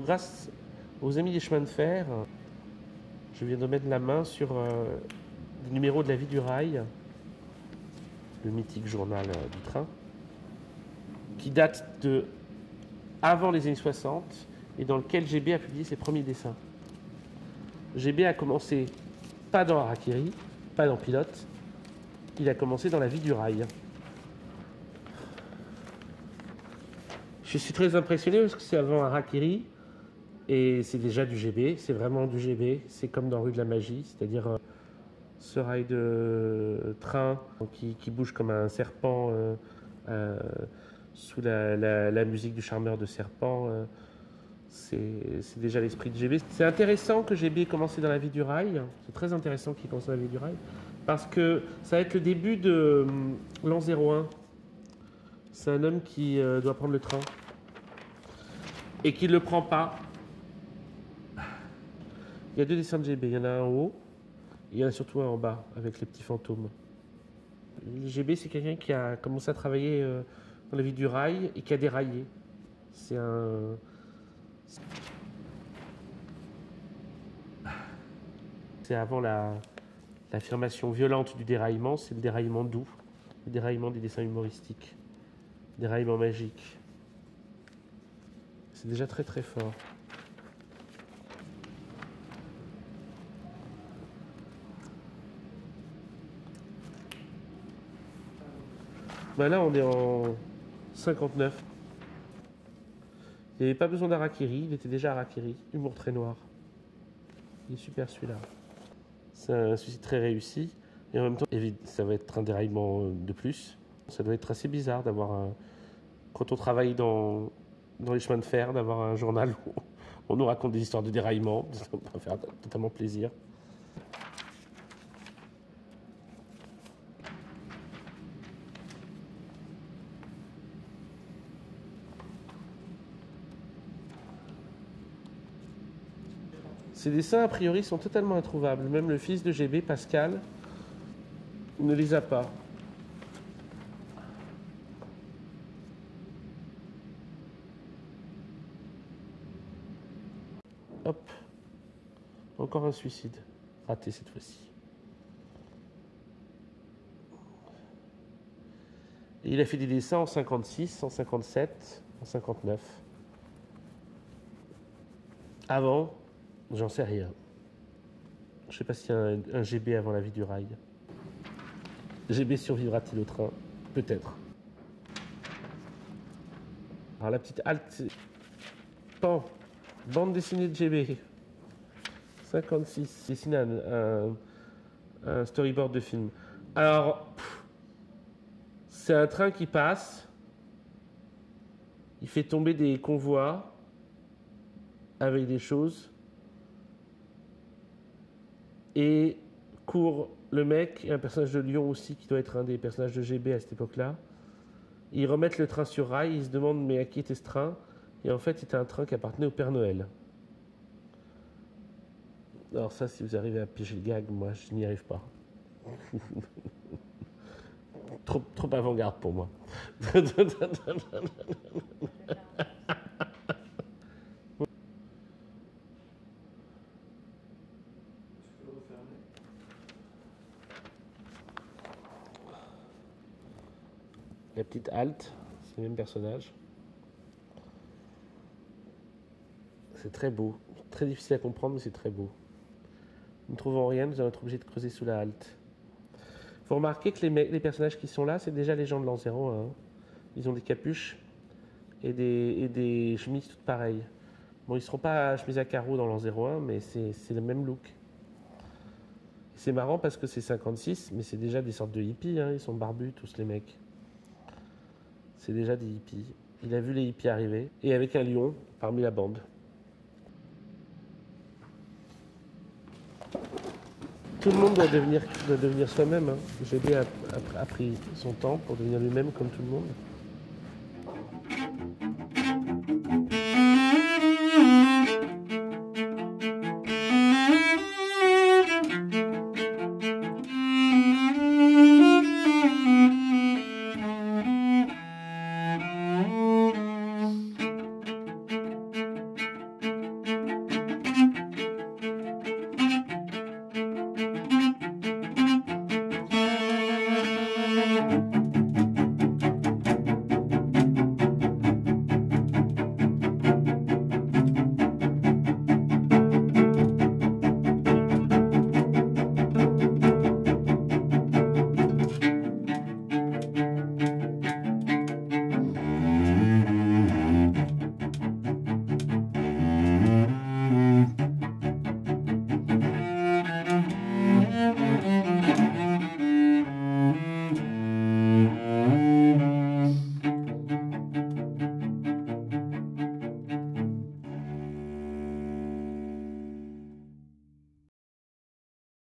grâce aux Amis des chemins de fer, je viens de mettre la main sur des numéros de La Vie du Rail, le mythique journal du train, qui date de avant les années 60 et dans lequel GB a publié ses premiers dessins. GB a commencé pas dans Harakiri, pas dans Pilote, il a commencé dans La Vie du Rail. Je suis très impressionné parce que c'est avant Harakiri et c'est déjà du GB, c'est vraiment du GB, c'est comme dans Rue de la Magie, c'est-à-dire ce rail de train qui bouge comme un serpent sous la musique du charmeur de serpent. C'est déjà l'esprit de GB. C'est intéressant que GB ait commencé dans La Vie du Rail, c'est très intéressant qu'il commence dans La Vie du Rail, parce que ça va être le début de l'an 01. C'est un homme qui doit prendre le train et qui ne le prend pas. Il y a deux dessins de GB, il y en a un en haut et il y en a surtout un en bas avec les petits fantômes. GB, c'est quelqu'un qui a commencé à travailler dans La Vie du Rail et qui a déraillé. C'est un... C'est avant l'affirmation violente du déraillement, c'est le déraillement doux, le déraillement des dessins humoristiques, le déraillement magique. C'est déjà très très fort. Ben là, on est en 59. Il n'y avait pas besoin d'Harakiri, il était déjà Harakiri. Humour très noir. Il est super celui-là. C'est un suicide très réussi. Et en même temps, ça va être un déraillement de plus. Ça doit être assez bizarre d'avoir un... Quand on travaille dans les chemins de fer, d'avoir un journal où on nous raconte des histoires de déraillement. Ça va faire totalement plaisir. Ces dessins, a priori, sont totalement introuvables. Même le fils de GB, Pascal, ne les a pas. Hop. Encore un suicide. Raté cette fois-ci. Et il a fait des dessins en 56, en 57, en 59. Avant... J'en sais rien. Je sais pas s'il y a un GB avant La Vie du Rail. GB survivra-t-il au train? Peut-être. Alors la petite halte, c'est... Pan, bande dessinée de GB. 56. Dessiné un storyboard de film. Alors, c'est un train qui passe. Il fait tomber des convois avec des choses. Et court le mec, et un personnage de Lyon aussi, qui doit être un des personnages de GB à cette époque-là. Ils remettent le train sur rail, ils se demandent mais à qui était ce train? Et en fait, c'était un train qui appartenait au Père Noël. Alors ça, si vous arrivez à piéger le gag, moi, je n'y arrive pas. trop avant-garde pour moi. La petite halte, c'est le même personnage. C'est très beau. Très difficile à comprendre, mais c'est très beau. Ne trouvant rien, nous allons être obligés de creuser sous la halte. Il faut remarquer que les personnages qui sont là, c'est déjà les gens de l'an 01. Hein. Ils ont des capuches et des chemises toutes pareilles. Bon, ils ne seront pas chemises à carreaux dans l'an 01, mais c'est le même look. C'est marrant parce que c'est 56, mais c'est déjà des sortes de hippies. Hein. Ils sont barbus, tous les mecs. C'est déjà des hippies. Il a vu les hippies arriver, et avec un lion parmi la bande. Tout le monde doit devenir soi-même. Hein. GB a pris son temps pour devenir lui-même comme tout le monde.